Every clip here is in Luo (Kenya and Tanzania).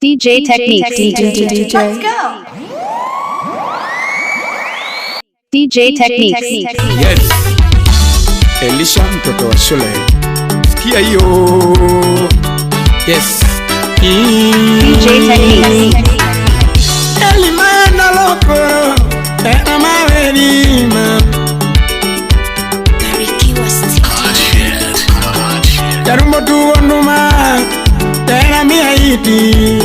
DJ Techniques. Let's go. DJ Techniques. Yes. Elisha mtoto wa shule. Sikia hiyo. Yes. DJ Techniques. Elimana loko. Tena mawerima. Yarumbo tuwonduma. Tena mihaiti.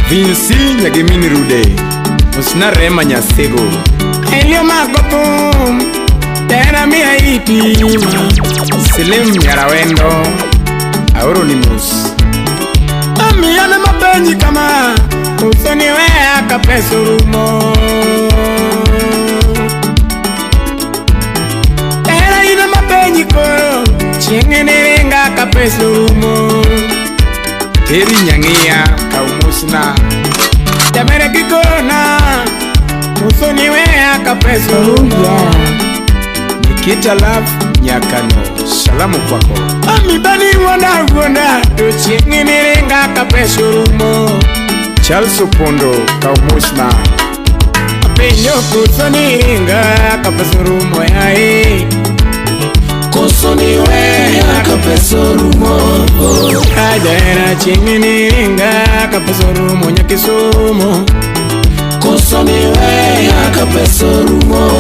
Vinsi nyagemini rude. Usina rema nyasego. Elio makotum. Tena mihaiti. Silim yarawendo. Auronimus. Amiyane mapenzi kama usoni wea kapesurumo. Tena ina mapenzi koro chengenerenga kapesurumo. Teri nyangia kaumusna Jamere kikona usoni wea kapesurumo. Nikita love nyakano. Salamu kwako. Amibani wanda tuchinginerenga kapesurumo. Charles Opondo kaumusna. Apenyo kusonirenga kapesurumo yae. Kusoniwea kapesurumo. Ajaera chinginerenga kapesurumo nyakisumo. Kusoniwea kapesurumo.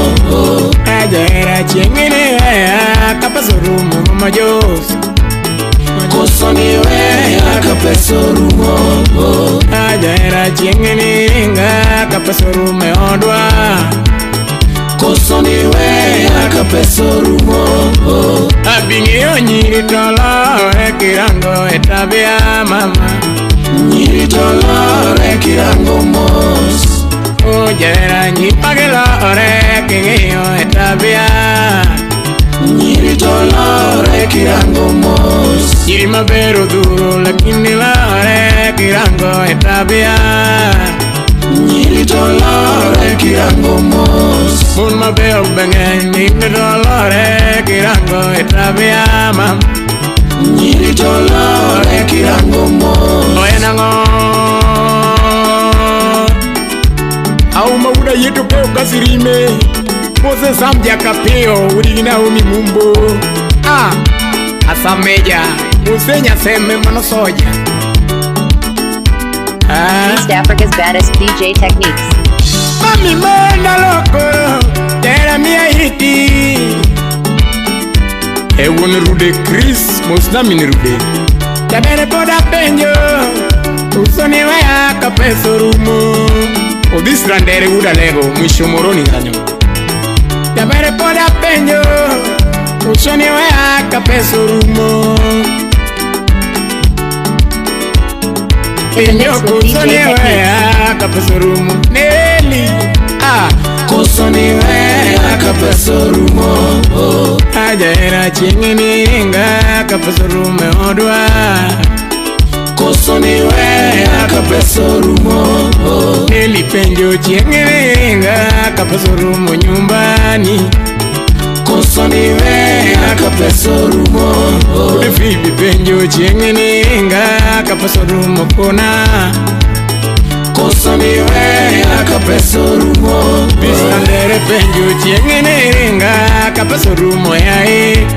Ajaera chinginerenga kapesurumo mamajos. Kusoniwea kapesurumo. Ajaera chinginerenga kapesurumo odwa. Kusoniwea kapesurumo. Abingiyo nyiri tolore kirango etabia mama. Nyiri tolore kirango mos. Ujera nyipagela ore kingiyo etabia. Nyiri tolore kirango mos. Nyiri mabero duro lakini lore kirango etabia. Nyiri tolore kirango mos. Mun mabeo bengen nyiri tolore kirango etabia mam. Nyiri tolore kirango mos. Oyenango au mauda yetu peo kasirime. Mose samdia kapeo urigina umi mumbo. Asameja musenya seme manosoja. East Africa's baddest DJ Techniques. Mami manda loko. Tera mihaiti. Ewan rude Chris musna mini rude. Tabere poda penjo. Usoni wea kapesurumo. Odisrandere uda lego mwisho moroni ganyo. Tabere poda penjo. Usoni wea kapesurumo. Penjo kusoni wea kapesurumo. Nelly. Kusoni wea kapesurumo. Ajaera chinginerenga kapesurumo odwa. Kusoniwea kapesurumo. Nelly penjo chinginerenga kapesurumo nyumbani. Kusoniwea kapesurumo. Udefibi penjo chinginerenga kapesurumo kona. Kusoniwea kapesurumo. Bisandere penjo chinginerenga kapesurumo yae.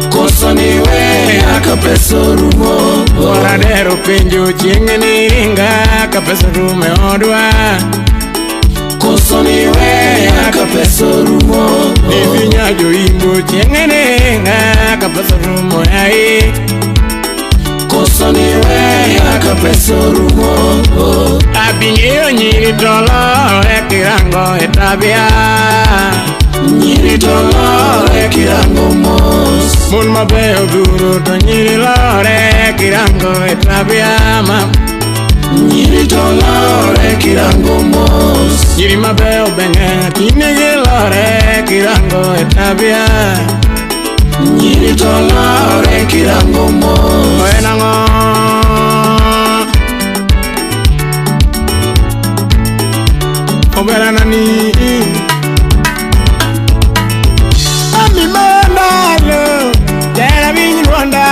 Kusoniwea kapesurumo. Waradero penjo chinginerenga kapesurumo odwa. Kusoniwea kapesurumo. Nivinyajo imbo chinginerenga kapesurumo yae. Kusoniwea kapesurumo. Abingiyo nyiri tolore kirango etabia. Nyiri tolore kirango mos. Mun mabeo duro to nyiri lore kirango etabia mam. Nyiri tolore kirango mos. Nyiri mabeo benga kinegi lore kirango etabia. Nyiri tolore kirango mos. Oyenango obera nani. Ami mandalo. Tera minyi wanda.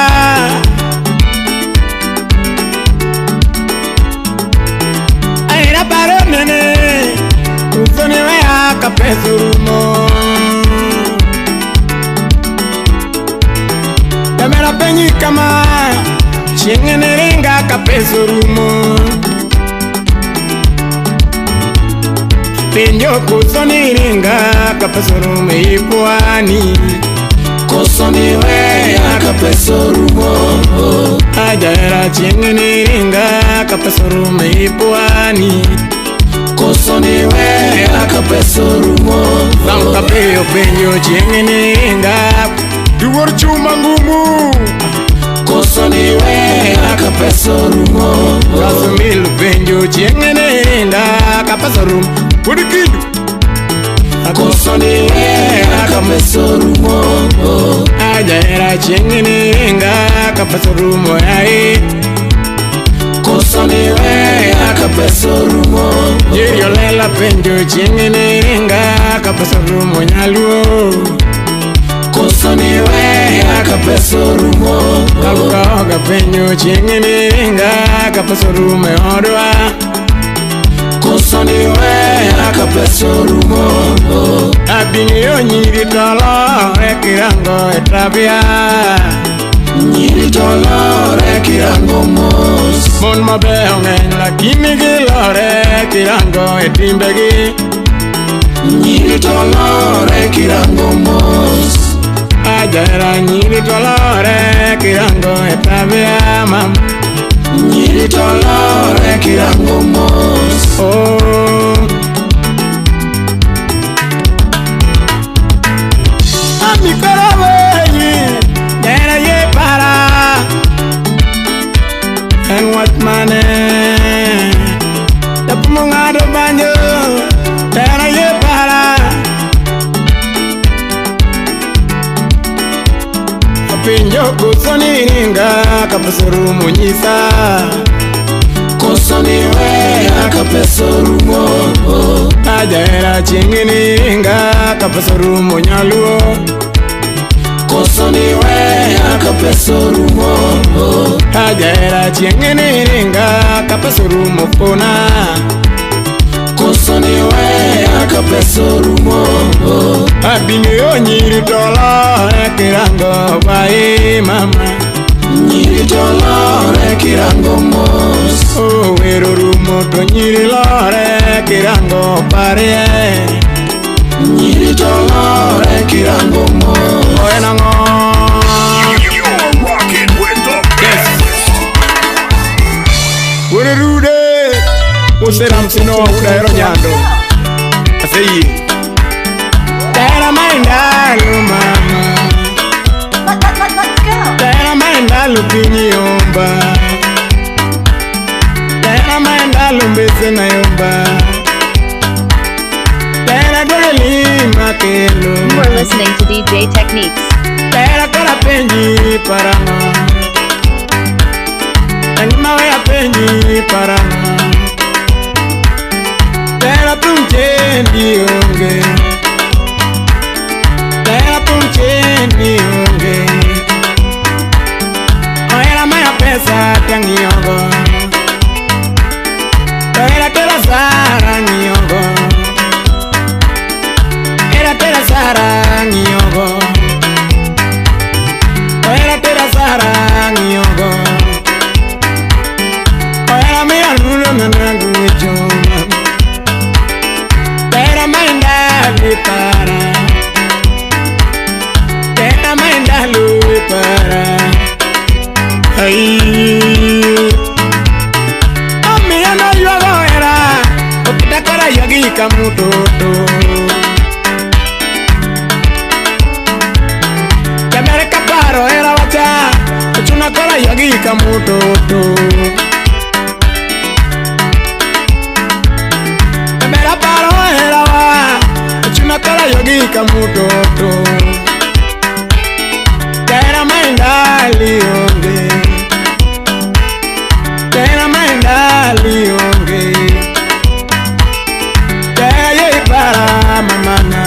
koso ni wea ka peso rumo. Damera penyi kama chienge neringa ka peso rumo. Penyo koso ni ringa ka peso rumo ipuani. Koso ni wea ka peso rumo. Ajaera chienge neringa ka peso rumo ipuani. Koso ni wea ka peso rumo. Zanka peo penyo chienge neringa duwar chuma ngumu. Koso ni wea ka peso rumo. Kasumilu penyo chienge neringa ka peso rumo. Udikidu koso ni wea ka peso rumo. Ajaera chienge neringa ka peso rumo yae. Koso ni wea ka peso rumo. Yirio lela penjo chienge neringa ka peso rumo nyaluo. Koso ni wea ka peso rumo. Kaluka oga penjo chienge neringa ka peso rumo odwa. Koso ni wea ka peso rumo. Abini yo nyiri tolo rekirango etabia. Nyiri tolo rekirango mos. Mon mabeo ngeny lakini gilore kirango etimbegi. Nyiri tolo rekirango mos. Ajaera nyiri tolo rekirango etabia mam. Nyiri tolo rekirango mos. Oh Ami karawe Dera ye para. And what mane Tapumungado banyo Dera ye para. Apinyo koso ni ringa ka peso rumo nyisa. Koso ni wea ka peso rumo. Ajaera chienge neringa ka peso rumo nyaluo. Koso ni wea ka peso rumo. Ajaera chienge neringa ka peso rumo pona. Koso ni wea ka peso rumo. Abini yo nyiri tolo rekirango bae mama. Nyiri tolo rekirango mos. Oh wero rumo to nyiri lore kirango pare. Nyiri tolo rekirango mos. Oenango You're rocking with the best. Ure rude Useram sino udaero nyando. Aseyi Tera maindalu mama. Let's go. Tera maindalu pinyi yomba. Tera maindalu mbese na yomba. Tera dweli makelo. You are listening to DJ Techniques. Tera kora penji parama. Anima wea penji parama. Tera punche ndionge. Tera punche ndionge. Oera maya pesa tangiongo. Oera tera sara ngiongo. Era tera sara ngiongo. Oera tera sara ngiongo. Oera mea nuno nanangu choma. Tera mainda para. Tera mainda para. Ay Ami ano yuago era. Okitakara yagi kamutoto. Kamere kaparo era wacha. Ochunakora yagi kamutoto. Kamere paro era wa. Ochunakora yagi kamutoto. Tera mainda lionge. Tera mainda lionge. Tera ye para mamana.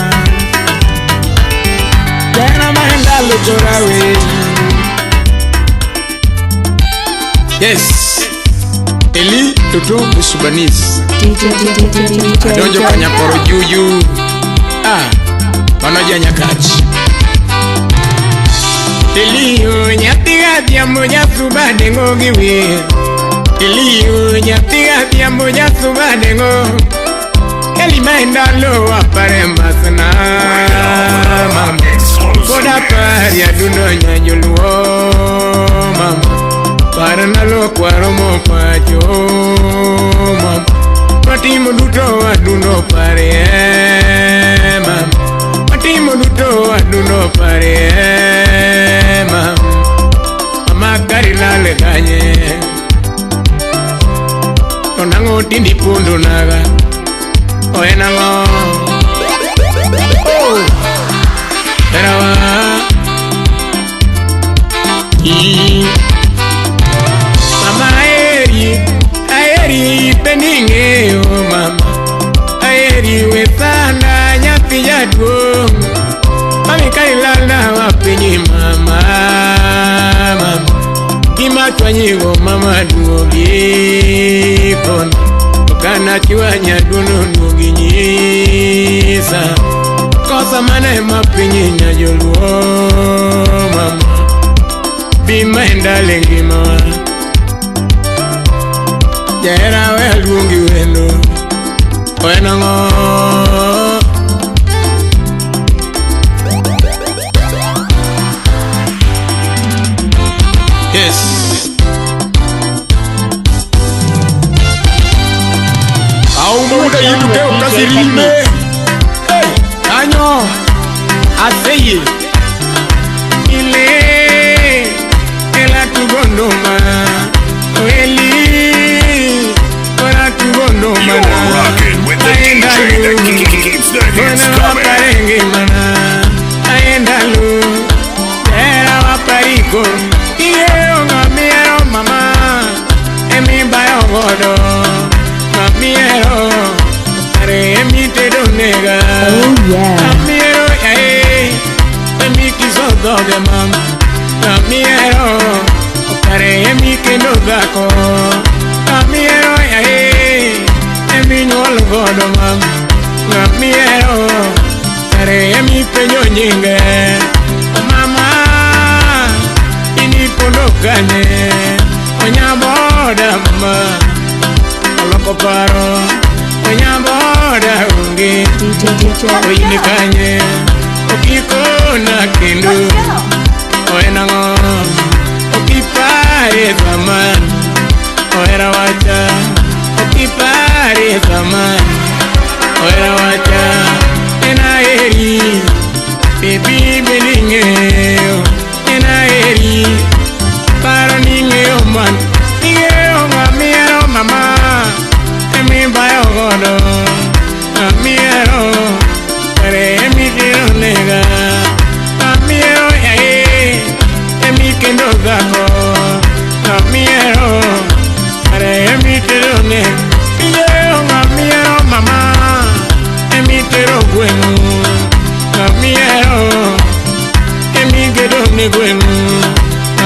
Tera mainda luchorawe. Yes Eli Tutu Busubanis Adonjo Kanyakoro Juju Manoja Nyakachi Iliyo nyatiga tiambo nyasubadengo giwe Iliyo nyatiga tiambo nyasubadengo Elimaenda lo aparembasana mama Koda pari aduno nyanyuluo mama Parana lo kwaromo pacho mama Matimo duto aduno pare mama Matimo duto aduno pare mama Mama karila le kanye Tonango tindi pundu naga Oenango Terawa Mama aeri peninge o mama Aeri wetana nyati jadwo Mami kailala wapenye mama Mama Kima chwanyigo mama duogi Pona Kana chiwanya duno nugi nyisa Kosa mana mapinyi nyajoluo mama Bima endale ngima Jera welungi wendo Wenango Yes Muda yitu keo kasirime Hey, kanyo Aseye Ile Ela tugondoma Eli Ela tugondoma You're rocking with the DJ that keeps the hits coming. Aendalu Era wapariko Iye onga miero mama Emi bayo godo Mamiero Are emi te do nega Mamiero emi kiso doge mam Mamiero Are emi ke no dako Mamiero emi nyol godo mam Mamiero Are emi penyo nyinge Mama Ini pondo kane Onyaboda mama Loko paro Onyaboda ungi Oine kanye Okiko na kindu Oenango Okipare zaman Oera wacha Okipare zaman Oera wacha Ena eri Baby belinge Ena eri Paro ninge oman Ninge oman miero mama Emi bayo godo Amiero Pare emi tiro nega Amiero Emi kendo dako Amiero Pare emi tiro nega Amiero mama Emi tiro bueno Amiero Emi gedo ne bueno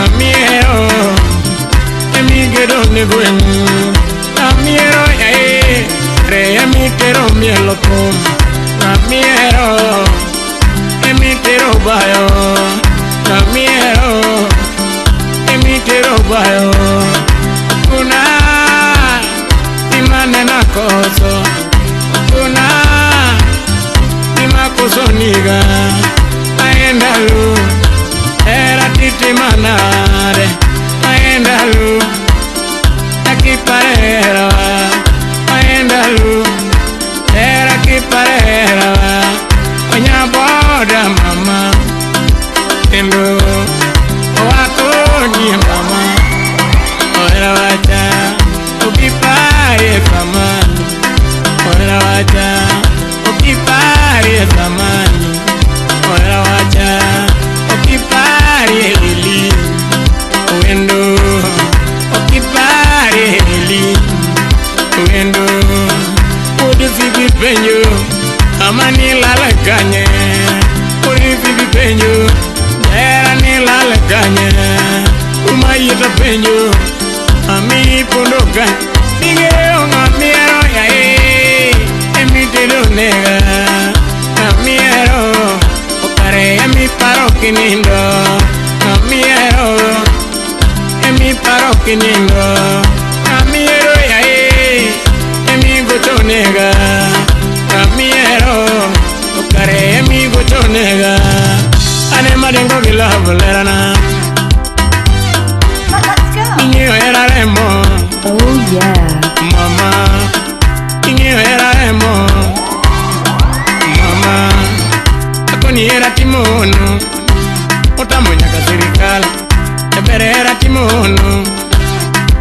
Amiero Emi gedo ne bueno Amiero Re emi tero mielo pom Amiero Emi tero bayo Amiero Emi tero bayo Una Imane na koso Una Ima koso niga Aendalu Era titi manare Aendalu Equiparera Aendalu Era equiparera Onyaboda mama Tendo Oakoni mama Oera wacha Okipare mama kinindo amiero emi paro kinindo amiero yae emi gotonega amiero okare emi gotonega ane madengo gilavulerana Let's go. inyo era remo Oh yeah. mama inyo era remo mama akoni era timono otamonya ka serikal ebere era timono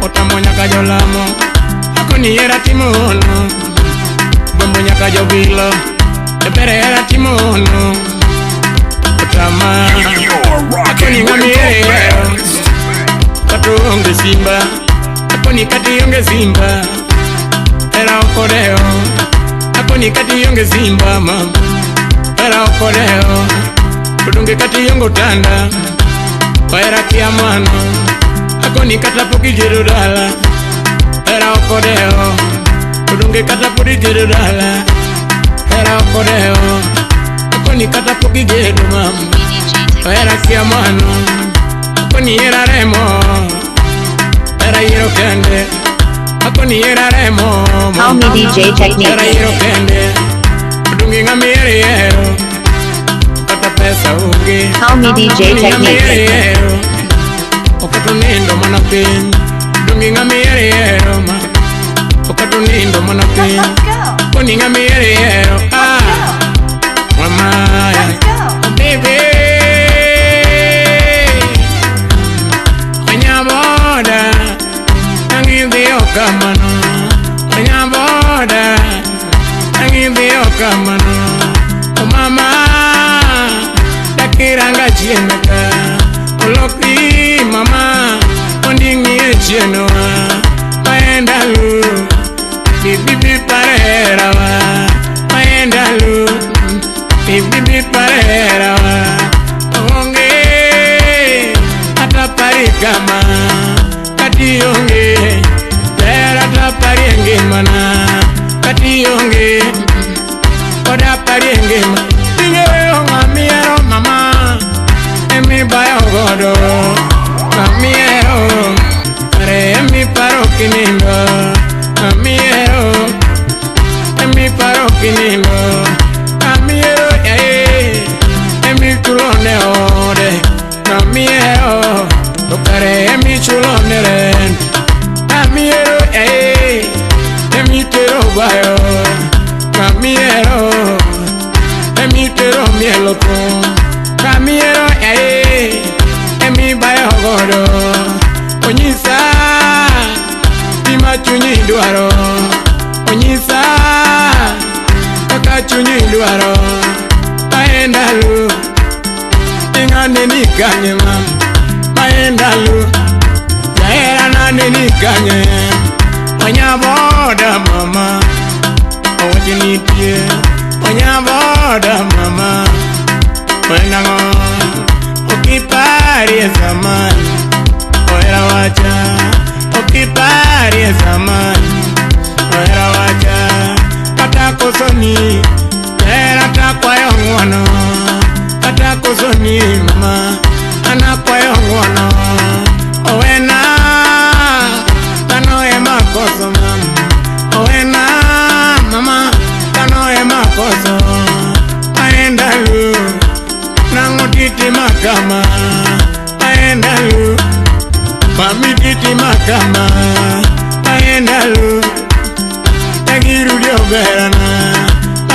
otamonya ka jolamo akoni era timono bombonya ka jobilo ebere era timono otama akoni ngamiere katonge simba akoni kati yonge simba era okoreo akoni kati yonge simba mama era okoreo kudunge kati yongo tanda era kiamano akoni kata poki jerudala era okoreo kudunge kata poki jerudala era okoreo akoni kata poki jeru mama era kiamano akoni era remo era yero kende akoni era remo Call me DJ era Techniques. yero kende kudunge ngamere yero kata pesa unge Call me DJ Techniques. okatunindo mana pin dungi ngamere yero ma okatunindo mana pin Let's go. koni ngamere yero mama Let's go. baby onyaboda angindi okamano onyaboda angindi okamano mama dakiranga chiemeka oloki mama ondingi chienoa maendalu bibi parerawa maendalu bibi parerawa onge ataparikama katiyonge tera taparienge mana katiyonge oda parienge ma ingeo ngamiero mama emi bayo godo ngamiero are emi paro kinindo ngamiero emi paro kinindo ngamiero yae emi tulone ode ngamiero okare emi chulone ren ngamiero yae emi tero bayo ngamiero emi tero mielo con ngamiero emi bayo godo onyisa ima chunyi duaro onyisa kaka chunyi duaro maendalu ingane ni kanye mam maendalu yaera nane ni kanye onyaboda mama owajinitie onyaboda mama wenango okipari zamani oera wacha okipari zamani oera wacha kata kosoni era takwayo ngono kata kosoni mama anakwayo ngono owena tano ema koso mama owena mama tano ema koso aendalu nangotiti makama aendalu mami titi makama aendalu tagiru dio berana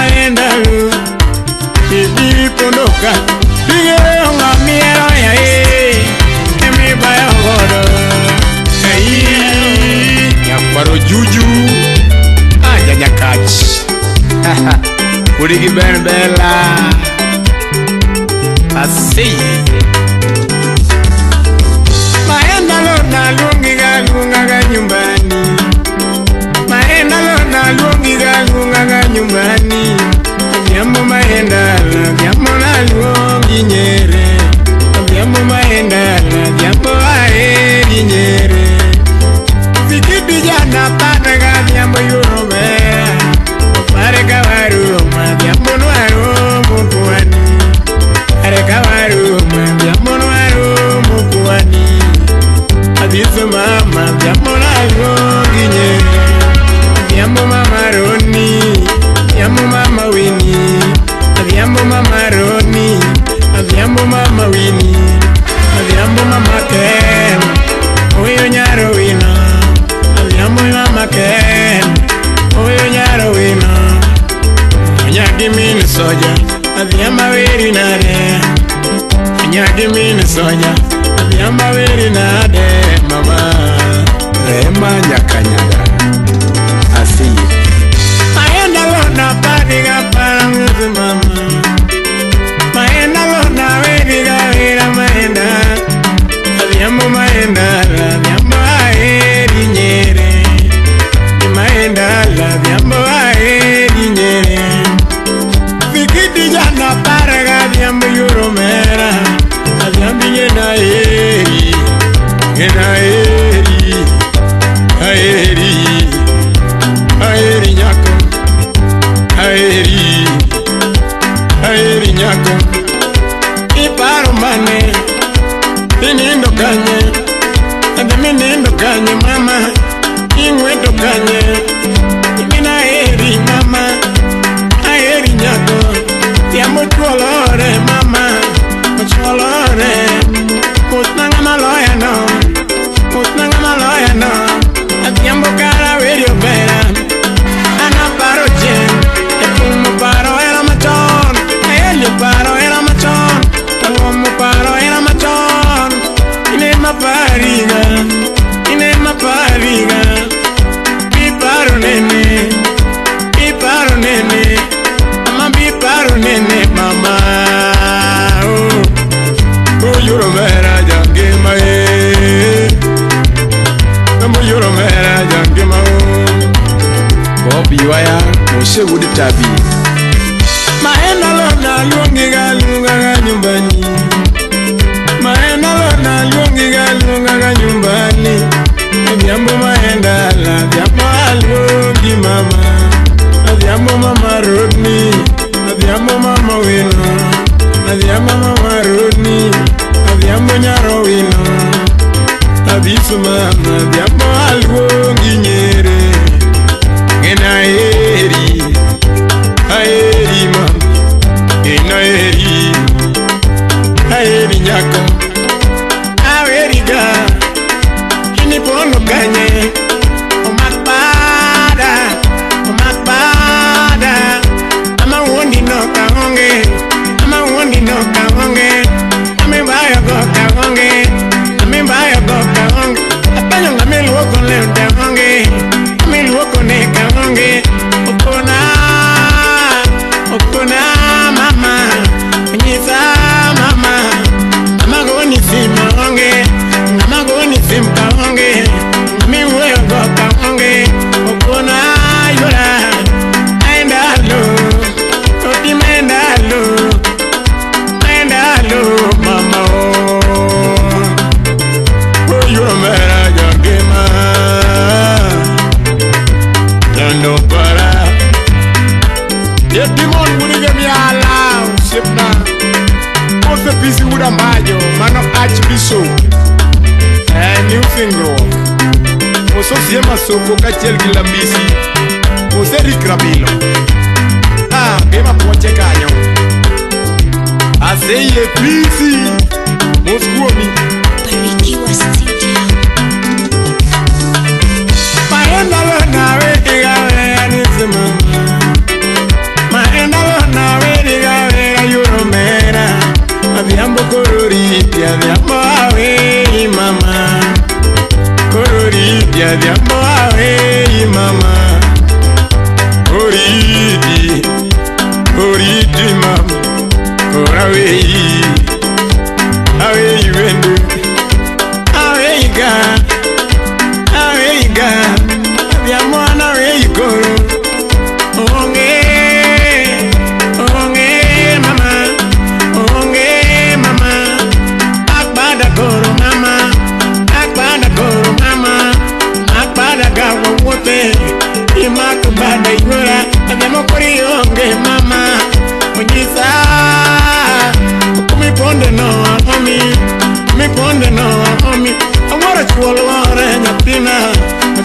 aendalu bibi pondoka bigero ngamiero yae emi bayo godo yakwaro juju aja kach urigi berbela asi maenda lo na lungi ga nyumbani maenda lo na lungi ga nyumbani Abiambo maenda la lungi nyere Abiambo maenda la aeri nyere Zikiti jana pana ga abiambo yurobe Pare kawaru ma abiambo nuaro mutuani Pare kawaru ma ben oyo nyaro wino nyagi min soja adhiamba weri nade nyagi min soja adhiamba weri nade mama rema nyakanyaga asiye maenda lona padiga paranguzi mama maenda lona weriga wera maenda adhiambo maenda adhiambo aeri nyere maenda adhiambo aeri nyere fikiti jana paraga adhiambo yuromera adhiambi ngena eri aeri aeri nyako aeri nyako iparo mane inindo kanye ande minindo kanye mama ingwedo kanye imina aeri mama aeri nyako tiamo chuolore mama chuolore kutnanga maloya no atiambo cara veri opera ana paro chen epumo paro era machon eli paro era machon tangomo paro era machon ine mapariga piparo nene ama piparo nene mama oh yoro mera jange mae amo yoro mera jange mao Bobi waya mose wudi tabi maenda lona luongi galunga nyumbani maenda lona luongi galunga nyumbani adhiambo maenda la adhiambo aluongi mama adhiambo mama Rodney adhiambo mama wino adhiambo mama Rodney adhiambo nyaro wino adhisu mama adhiambo aluongi nyere ngena aeri mama ngena aeri nyako aweriga inipono kanye omakbada ama wondi no kahonge amembayo go kahonge apanyo ngameluoko leo kahonge ameluoko ne kahonge okona mama nyisa mama amagoni simahonge amagoni simkahonge amiweyo go kahonge okona yora aendalo oti maendalo mama oh yoro mera jangema dando para yetimon wuriga miala sipna ose pisi wura majo mano archbishop new single oso siema soko kachel gilambisi ose rikrabilo bema poche kanyo aseye pisi moskuomi maenda lona wediga wera nisimama maenda lona wediga wera yuromera adhiambo kororiti adhiambo awei mama kororiti adhiambo awei mama koriti mama korawei awei wendu awei ga adhiambo ana awei koro onge mama akbada koro mama akbada gawo wote imakbada yura adhiambo kori onge mama onyisa kumiponde no amomi amora chuolore nyathina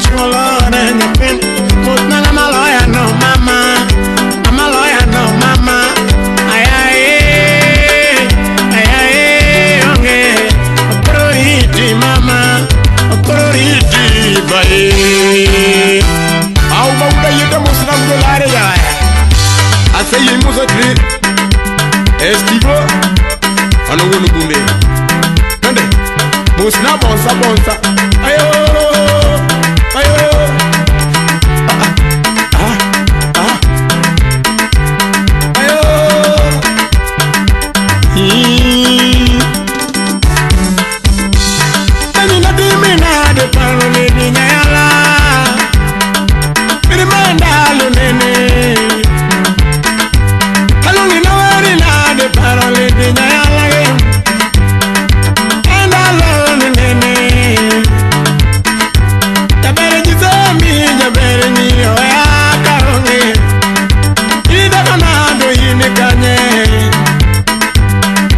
chuolore nyathina mutnanga maloya no mama ayaye onge okororiti mama okororiti bae cosa. Ayo, ayo. Ayo. Tenina dimina de parole di nyala. Rimanda lunene. Alungi no wari na de parole di nyala. And alone nene. Tabere jizami jabere ni oya karonge. Ida kana do yine kanye.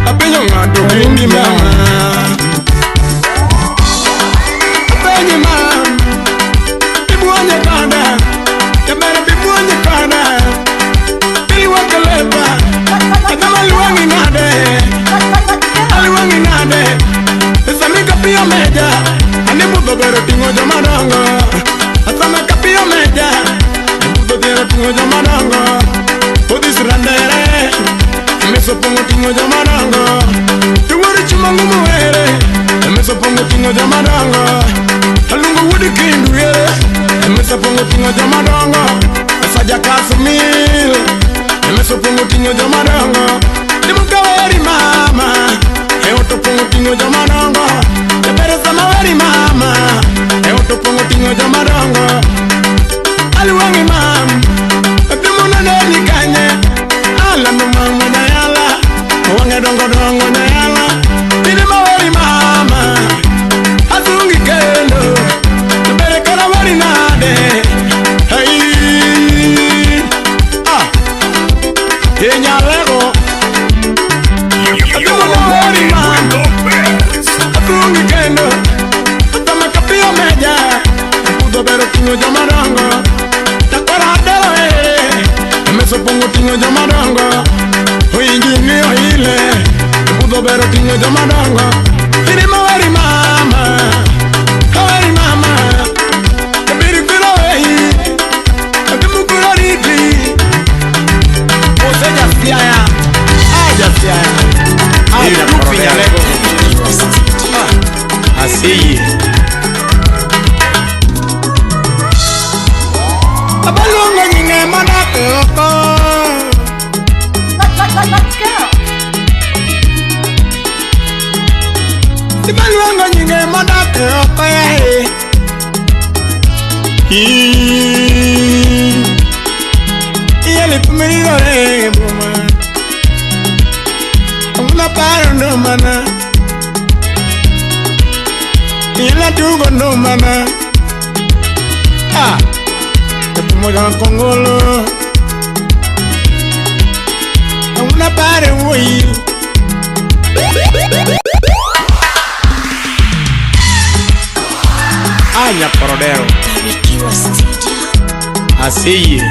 Apenyo ngado kundi mama. Apenyo mama. Bibuonye kana. Tabere bibuonye kana. Biwa kaleba. Adama luwangi nade. Luwangi nade. Samika pia meja. Animu dobero tingo jamadongo. Samika pia meja. Animu dobero tingo jamadongo. Odis randere. Meso pongo tingo jamadongo. Tuwari chumangu muere. Meso pongo tingo jamadongo. Alungu wudi kindu yere. Meso pongo tingo jamadongo. Saja kasumil. Meso pongo tingo jamadongo. Dimukawari mama. Eoto pongo tingo jamadongo. Jabere samawari mama. Eoto pongo tingo jamadongo. Aluwangi mama. Atimuna neni kanye. Ala mama na yala. Wange dongo dongo na yala. Bidi mawari mama. Azungi kendo. Jabere karawari nade. Hey. Ah. Kenya lego. Atimuna wari mama. Azungi kendo. Atama kapio meja. Pudo bero tingo jamadongo. Takwara adelo Meso pongo tingo jamadongo. Oinjini oile. Pudo bero tingo jamadongo. Ini mawari mama. Mawari mama. Kabiri kuro ehi. Kabimu kuro riti. Ose jasiaya. Jasiaya. Rupi nyalego. Asiyi. Abalongo nyinge manake oko. Let's go. Abalongo nyinge manake oko ya he. Iyele pumiriro re buma. Amuna paro no mana. Iyela tugo no mana. Ah. Moja kongolo. Una pare woi. Anya Porodero. Asiye.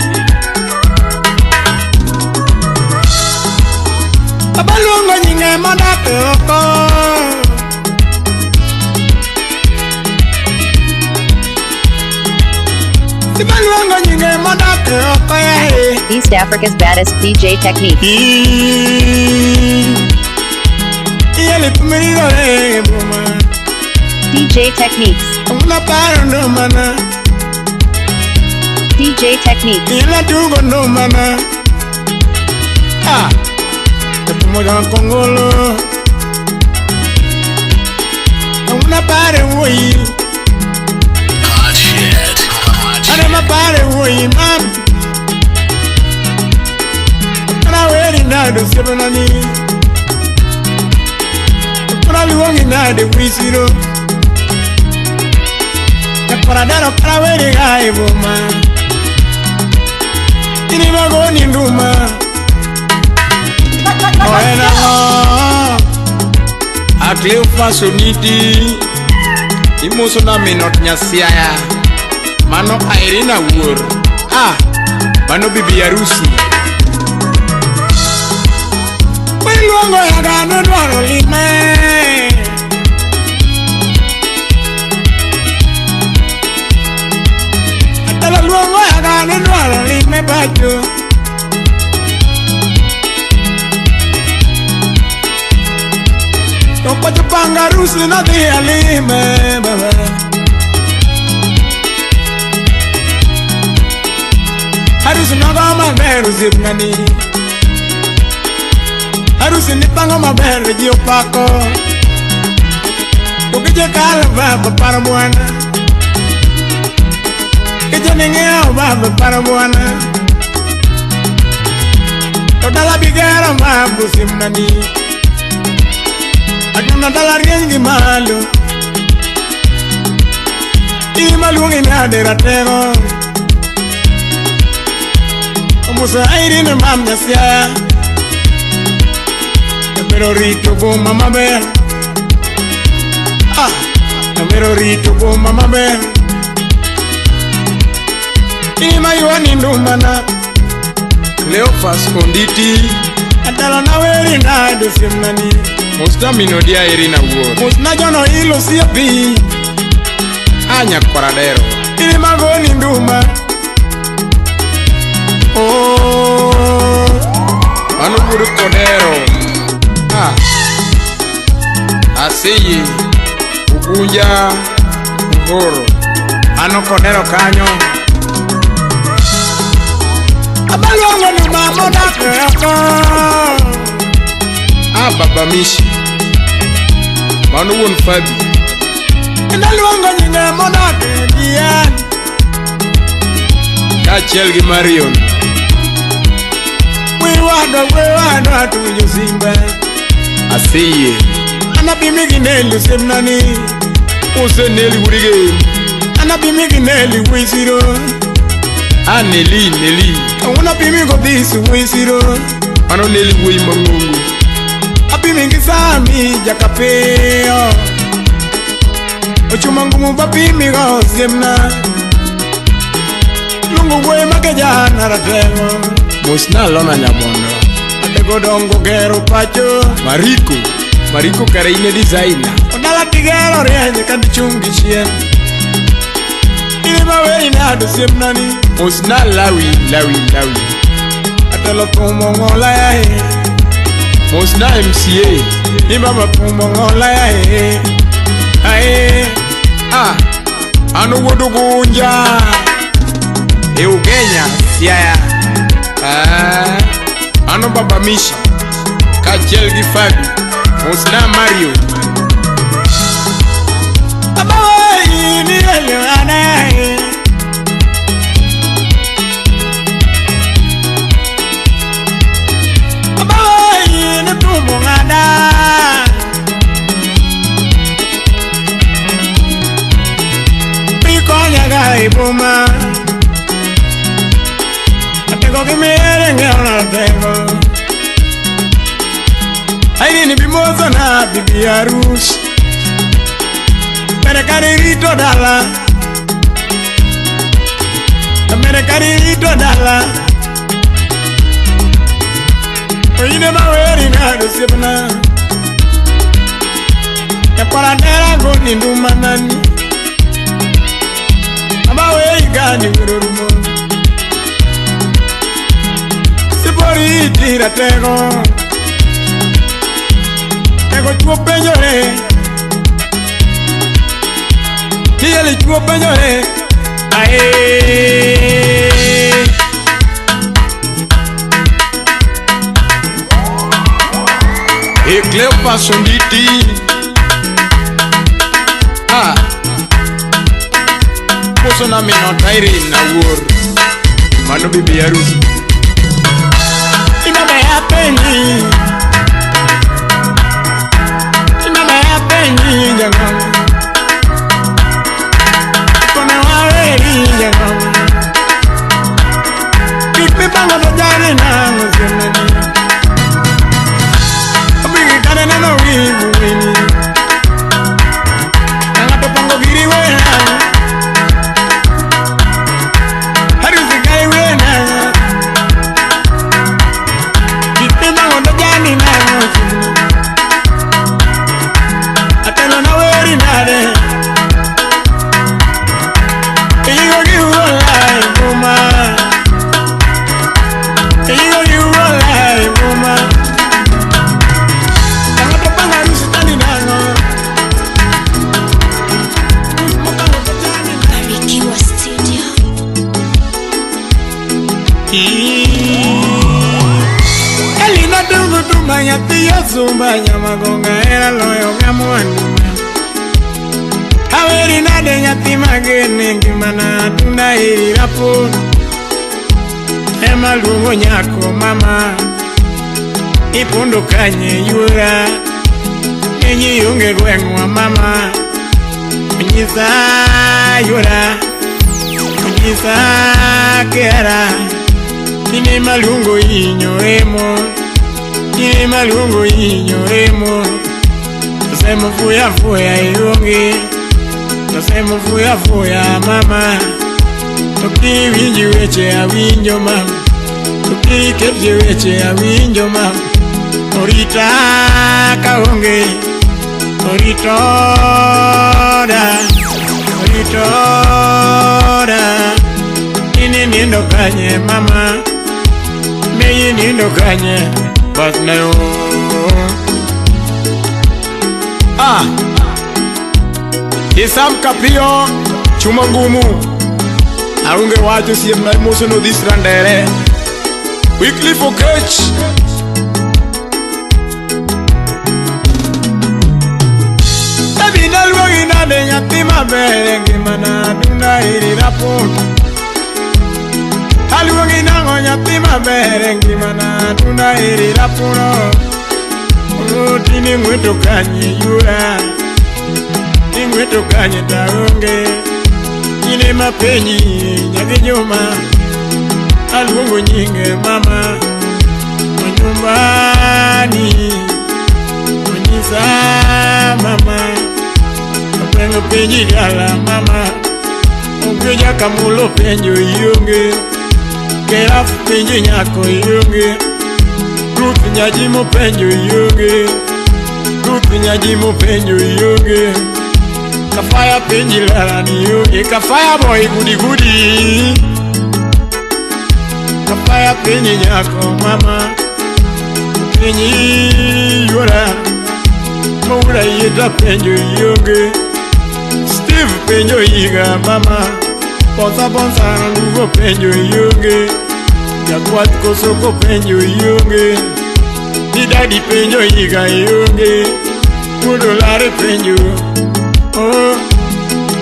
Abalongo nyinge madake oko. Sibalongo nyinge madake oko ya he. East Africa's baddest DJ Technique. Iyele pumiriro re buma. DJ Techniques. Una paro no mana. DJ Techniques. Iyela tugo no mana. Ah. Moja kongolo. Una pare woi. Hot shit. Ane mapare woi mam. Ana weri nado sebenani. Kuna luongi nade wisiro. Paradero para weri gai boma. Ini magoni nduma. Oena ho. Akleufa soniti. Imoso na minot nyasiaya. Mano airina wur. Ah. Mano bibi harusi. Luongo ya gano dwaro lime. Atala luongo ya gano dwaro lime bajo. Wachupanga harusi na dhi alime baba. Harusi nogo maber osiepnani. Harusi nipango maber ji opako. Ukije kalo baba para bwana. Kije ning'eo baba para bwana. Todala bigera mabu osiepnani. Aduna dala riengi malo. Ima luongi ni adera tero. Musa airine mam nyasiaya. Kamero rito goma maber. Kamero rito goma maber. Ima yuani ndumana. Cleophas Konditi. Atala na weri na dosimnani. Musta minodia irina wuor. Musna jono ilo siapi. Anya koradero. Ima goni nduma. Mano buru kodero. Asiyi Ugunja Uhoro. Ano kodero kanyo. Abalongo ni mamo na kreko. Baba Mishi. Mano won Fabi. Inalongo ni ngemo na kredian. Kachiel gi Marion. We wado atujo simba. Asiye. Anabimi gineli semnani. Use neli wurige. Anabimi gineli wisiro. Neli. Unabimi go this wisiro. Mano neli wui mangungu. Abimi ngisami jakapeo. Ochumangumu babimi go semna. Lungu we makejana ratemo. Musna lona nyabondo. Atego dongo gero pacho. Mariko Karaine designer. Odala tigero rienye kandi chungi chien. Ilima weri na dosemnani. Musna lawi. Atelo tumo ngola ya he. Musna MCA. Ibaba tumo ngola ya he. Ae. Ano wodo gunja. Eugenya siaya. Ano Baba Mishi. Kachiel gi Fabi. Musna Mario. Abawa ni elewana. Abawa ni tumo ngada. Pikonya ga ibuma. Atego que me erenga tengo. Aini ni bimozo na bibi harusi. Merekani rito dala. Oine maweri na dosibna. Yapara nera goni ndumanani. Abawe igani ururumo. Sipori tira tego. Tego chuo penyore. Kiyeli chuo penyore. Ae. Cleophas Konditi. Poso na minota irina wuor. Mano bibi harusi. Ina me apenyi jangan. Kone waweri jangan. Pipi bango dojari na musemeni. Abigi kane nano wini. Nangato pango giri wena. Harusi kai wena. Pipi bango dojari na musemeni. Atelo na weri nade. Igo give a life, woman. Igo give a life, woman. Tangato panga rusi tani nango. Elina tungu tumanya tiya sumbanya magonga era loyo gamwani Haweri nade nyati magene ngimana tunda iri rapo Ema lungo nyako mama Ipundu kanye yura Nenyi yunge gwengwa mama Nyisa yura Nyisa kera Nini malungo inyo emo Nini malungo inyo emo Tosemo fuya fuya yunge Tosemo fuya fuya mama Toki winji weche ya winjo mama Toki kepje weche ya winjo mama Orita kaonge Oritoda Oritoda Nini nindo kanye mama Meyi nindo kanye Basnayo Isam kapio Chuma ngumu Arunge waju siyem na emotion this randere Weekly for catch Tabina luangi na denya tima bere Gimana dunda iri rapon Haluangi na ngonya tima bere Gimana dunda iri rapono Tini mweto kanye yura Tini mweto kanye taonge Nine mapenyi nyage nyoma Alungo nyinge mama Manyumbani Manyisa mama Mpengo penyi yala mama Mpenja kamulo penjo yunge Kerafu penji nyako yunge Ruth nyajimo penjo yunge Ruth nyajimo penjo yunge Kafaya penji lara ni yunge Kafaya boy gudi gudi Kafaya penji nyako mama Penji yura Maura yeta penjo yunge Steve penjo yiga mama Ponsa ponsa ngugo penjo yunge Jakwat kosoko penjo yunge Ni daddy penjo yiga yunge Mudolare penjo Oh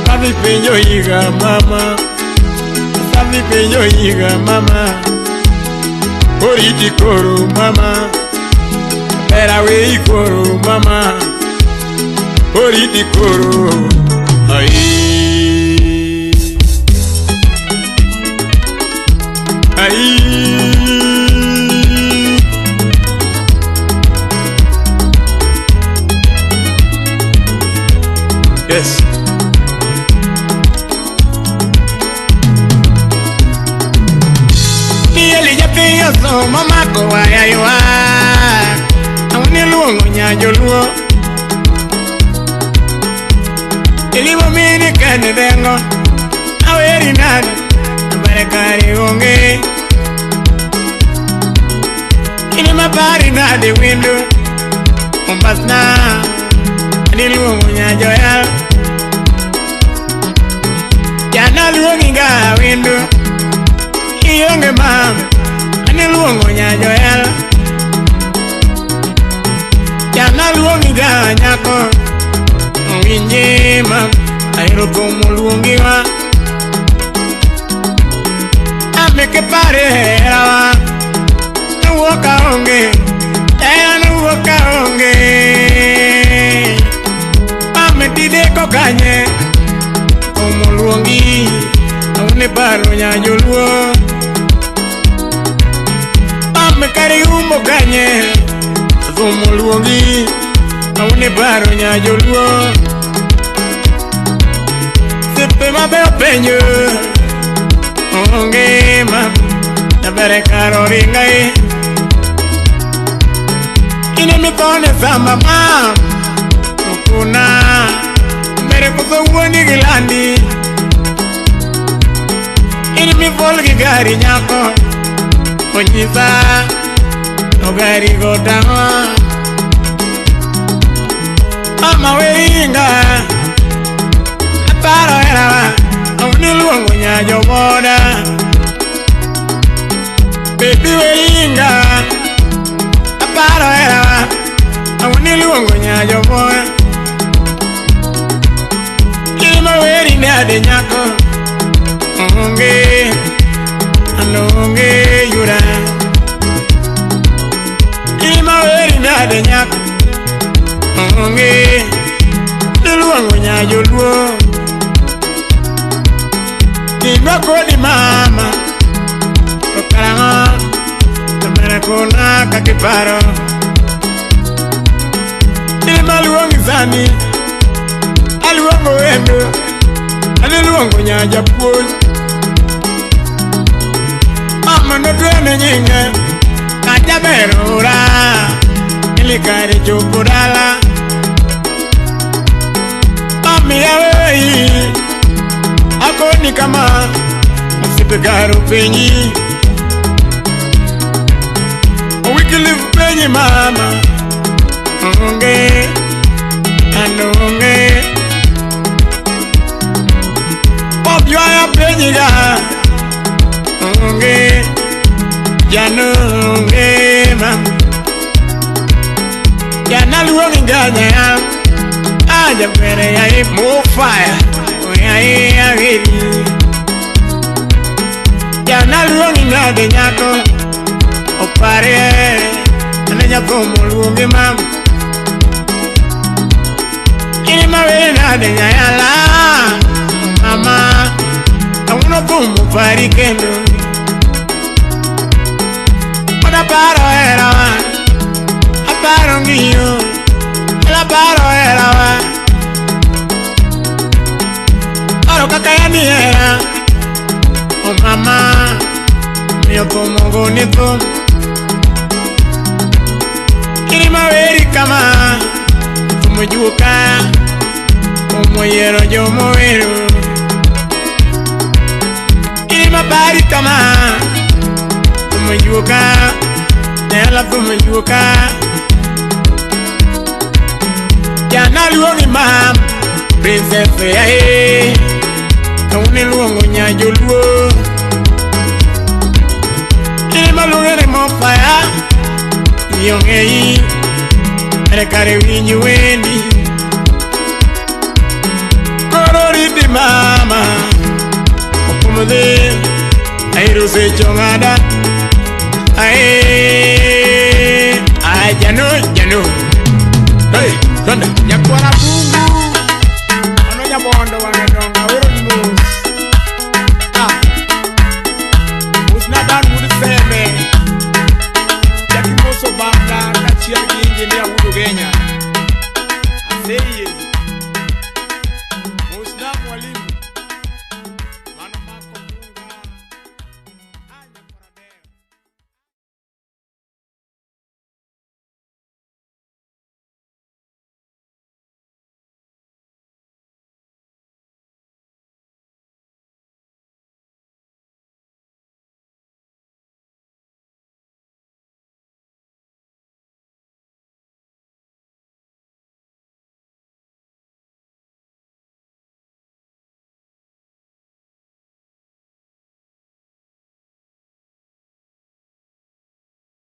Savi penjo yiga mama Savi penjo yiga mama Oriti koro mama Perawe koro mama Oriti koro Aye Yes. Nieli jati yoso mama ko ayaywa Awani luongo nyajo luo Elimo mini kane dengo Aweri nani Barekari onge Ini mapari nade window Umbasna Niluongo nyajo yal Jana luongi nga window Ionge mama Niluongo nyajo yal Jana luongi nga nyako Winje mama Airo como luongiwa Ameke pare rawa Nuwoka onge Nuwoka onge Ametideko kanye Como luongi Aune paro nyajo luo Amekari umbo kanye Como luongi Aune paro nyajo luo Sepe mabeo penyo Onge mam Nabere karo ringai Ine mitone sama mam Ukuna Mere kuso uoni gilandi Ine mifolgi gari nyako Onyisa No gari godama Ama weinga Aparo erawa Auni luongo nyajo moda Aniluongo nyajo moya Kilima weri nade nyako Onge Anonge yura Kilima weri nade nyako Onge Niluongo nyajo luo Kimba kodi mama Okarango Kamera kona kakiparo Kilima luongi zani Aluongo wendo Aluongo nyaja puoj Mama no duene nyinge Kaja berura Ilikari chopo dala Mami ya wei Ako ni kama Msipegaro penyi Wikilifu penyi mama Onge Anonge Obyoya penyi ga Onge Janonge mam Janaluongi ganya ya Aja pere ya hip more fire Oya hili Janaluongi ngade nyako Opare Ananya como luongi mam Kilima wele ngade nyayala Mama Amuno como pari kendo Oda paro era Aparo ngiyo La paro era Aro kakayani era Oh mama Mio como bonito Kilima weri kama Tumujuka Como yero yo moero Kilima bari kama Tumujuka Nela tumujuka Yana luongi mam Princess yae Kaune luongo nyajo luo Kilima luongi mo fire Yongei Rekare winyu wendi Korori di mama Opumude Airu se chongada Ae jano Hey, donde? Nyakwara bungu Ano nyabondo wangedonga Wero ni mus Mus na dan wudu seme Yaki muso banda Kachia gingi ni ya wudu genya